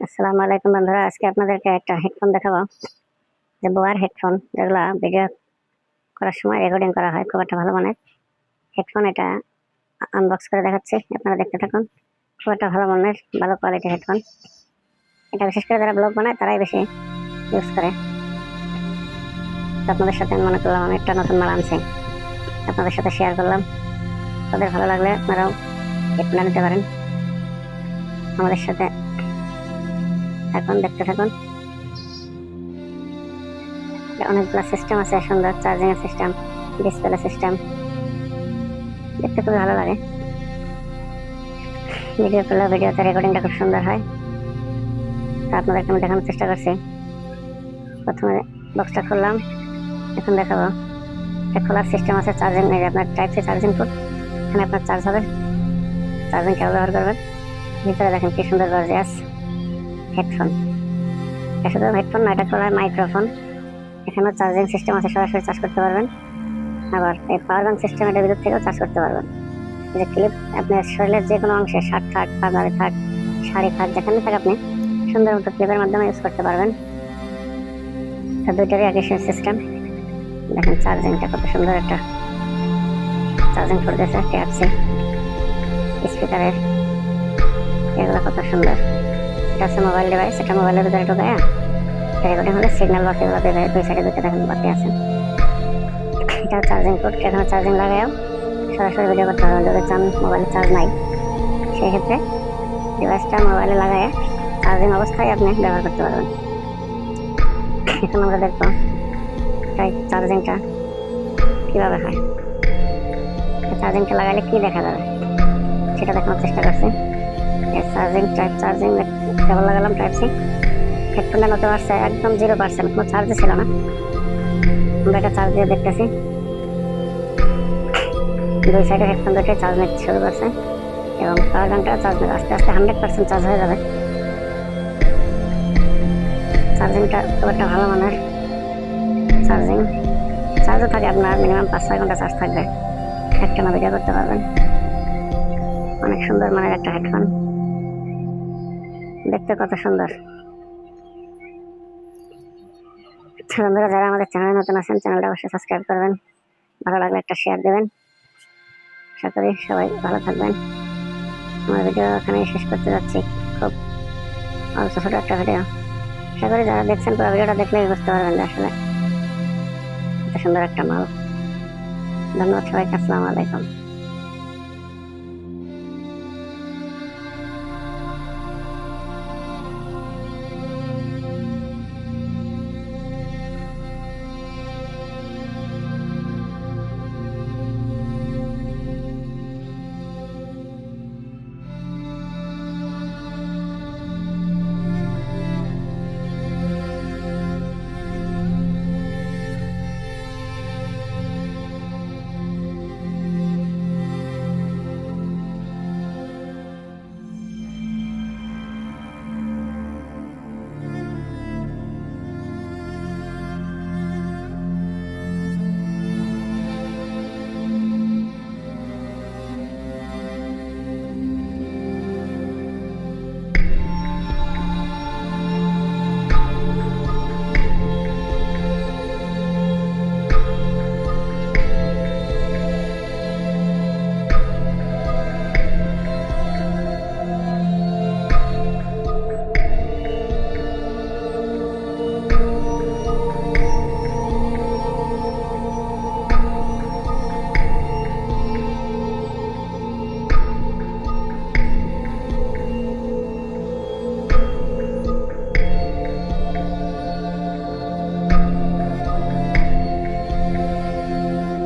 আসসালামু আলাইকুম বন্ধুরা, আজকে আপনাদেরকে একটা হেডফোন দেখাবো। যে বোয়ার হেডফোন, যেগুলো ভিডিও করার সময় রেকর্ডিং করা হয়, খুব একটা ভালো মানের হেডফোন। এটা আনবক্স করে দেখাচ্ছি, আপনারা দেখতে থাকুন। খুব একটা ভালো মানের, ভালো কোয়ালিটির হেডফোন। এটা বিশেষ করে যারা ব্লগ বানায় তারাই বেশি ইউজ করে। তো আপনাদের সাথে মনে করলাম আমি একটা নতুন মাল আনছি, আপনাদের সাথে শেয়ার করলাম। তাদের ভালো লাগলে আপনারাও হেডফোন নিতে পারেন। আমাদের সাথে থাকুন, দেখতে থাকুন। অনেকগুলো সিস্টেম আছে, সুন্দর চার্জিং এর সিস্টেম, ডিসপ্লে সিস্টেম, দেখতে খুব ভালো লাগে। ভিডিও করলে ভিডিওতে রেকর্ডিংটা খুব সুন্দর হয়। তো আপনাদেরকে আমি দেখানোর চেষ্টা করছি। প্রথমে বক্সটা খুললাম, এখন দেখাবো। এটা খোলার সিস্টেম আছে, চার্জিং নেই, আপনার টাইপ সি চার্জিং পোর্ট, এখানে আপনার চার্জ হবে, চার্জিং কেবল ব্যবহার করবেন। ভিতরে দেখেন কি সুন্দর গর্জিয়াস হেডফোন। এটা শুধু হেডফোন না, এটা খোলার মাইক্রোফোন। এখানেও চার্জিং সিস্টেম আছে, সরাসরি চার্জ করতে পারবেন। আবার এই পাওয়ার ব্যাংক সিস্টেম, এটার ভিতর থেকেও চার্জ করতে পারবেন। যে ক্লিপ আপনার শরীরের যে কোনো অংশে, শার্ট থাক, পাঞ্জাবি থাক, শাড়ি থাক, যেখানে থাক আপনি সুন্দর মতো ক্লিপের মাধ্যমে ইউজ করতে পারবেন। তো দুইটারই একই সিস্টেম। দেখেন চার্জিংটা কত সুন্দর, একটা চার্জিং করতেছে, টাইপ-সি স্পিকারের, এগুলো কত সুন্দর। এটা হচ্ছে মোবাইল ডিভাইস, এটা মোবাইলের ভিতরে ঢুকায় রেকর্ডিং হলে সিগন্যাল বাতি গুলো দেবে। দুই সাইডে দুটো দেখেন বাতি আছে। এটা চার্জিং পোর্ট, এখানে চার্জিং লাগায়ও সরাসরি ভিডিও করতে পারবেন। যদি চান মোবাইলে চার্জ নাই, সেই ক্ষেত্রে ডিভাইসটা মোবাইলে লাগায় চার্জিং অবস্থায় আপনি ব্যবহার করতে পারবেন। এখন আমরা দেখবো তাই চার্জিংটা কীভাবে হয়, চার্জিংটা লাগাইলে কি দেখা যাবে সেটা দেখানোর চেষ্টা করছি। চার্জিং কেবল লাগালাম টাইপ-সি। হেডফোনটা নতুন আসছে, একদম 0%, কোনো চার্জই ছিল না। আমরা এটা চার্জ দিয়ে দেখতেছি। দুই সাইডে হেডফোন দুটো চার্জ নিতে শুরু করছে এবং পাওয়ার ব্যাংকটা চার্জ নেবে। আস্তে আস্তে 100% চার্জ হয়ে যাবে। চার্জিংটা খুব একটা ভালো মানের চার্জিং। চার্জও থাকে আপনার মিনিমাম 5-6 ঘন্টা চার্জ থাকবে, একটানা ভিডিও করতে পারবেন। অনেক সুন্দর মানের একটা হেডফোন, দেখতে কত সুন্দর। বন্ধুরা, যারা আমাদের চ্যানেলে নতুন আছেন, চ্যানেলটা অবশ্যই সাবস্ক্রাইব করবেন। ভালো লাগলে একটা শেয়ার দেবেন। আশা করি সবাই ভালো থাকবেন। আমার ভিডিও এখানে শেষ করতে যাচ্ছি, খুব অল্প ছোট একটা ভিডিও। আশা করি যারা দেখছেন পুরো ভিডিওটা দেখলেই বুঝতে পারবেন যে আসলে এত সুন্দর একটা মাল। ধন্যবাদ সবাইকে, আসসালামু আলাইকুম।